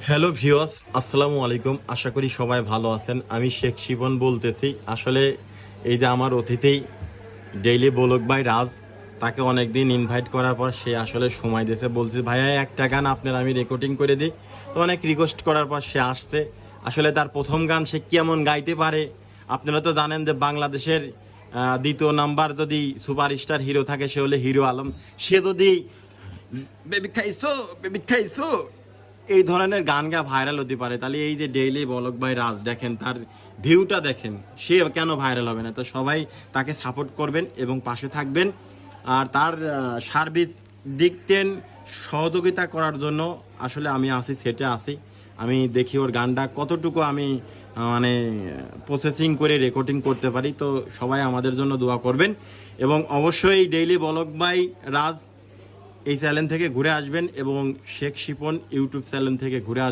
Hello viewers, আসসালামু আলাইকুম। আশা করি সবাই ভালো আছেন। আমি শেখ শিবন বলতেছি। আসলে এই যে আমার অতিথি ডেইলি বলক ভাই রাজ, তাকে অনেক দিন ইনভাইট করার পর সে আসলে সময় দিয়েছে। বলছে ভাইয়া একটা গান আপনার আমি রেকর্ডিং করে দিই। তো অনেক রিকোয়েস্ট করার পর সে আসছে। আসলে তার প্রথম গান সে কেমন গাইতে পারে, আপনারা তো জানেন যে বাংলাদেশের দ্বিতীয় নাম্বার যদি সুপারস্টার হিরো থাকে সে হলে হিরো আলম। সে যদি বেবি খাইছো বেবি খাইছো এই ধরনের গান গা ভাইরাল হতে পারে, তাহলে এই যে ডেইলি বলক ভাই রাজ দেখেন, তার ভিউটা দেখেন, সে কেন ভাইরাল হবে না? তো সবাই তাকে সাপোর্ট করবেন এবং পাশে থাকবেন। আর তার সার্ভিস দিকতেন সহযোগিতা করার জন্য আসলে আমি আসি, সেটে আসি। আমি দেখি ওর গানটা কতটুকু আমি মানে প্রসেসিং করে রেকর্ডিং করতে পারি। তো সবাই আমাদের জন্য দোয়া করবেন এবং অবশ্যই ডেইলি বলক ভাই রাজ এই চ্যানেল থেকে ঘুরে আসবেন এবং শেখ শিপন ইউটিউব চ্যানেল থেকে ঘুরে আসবেন।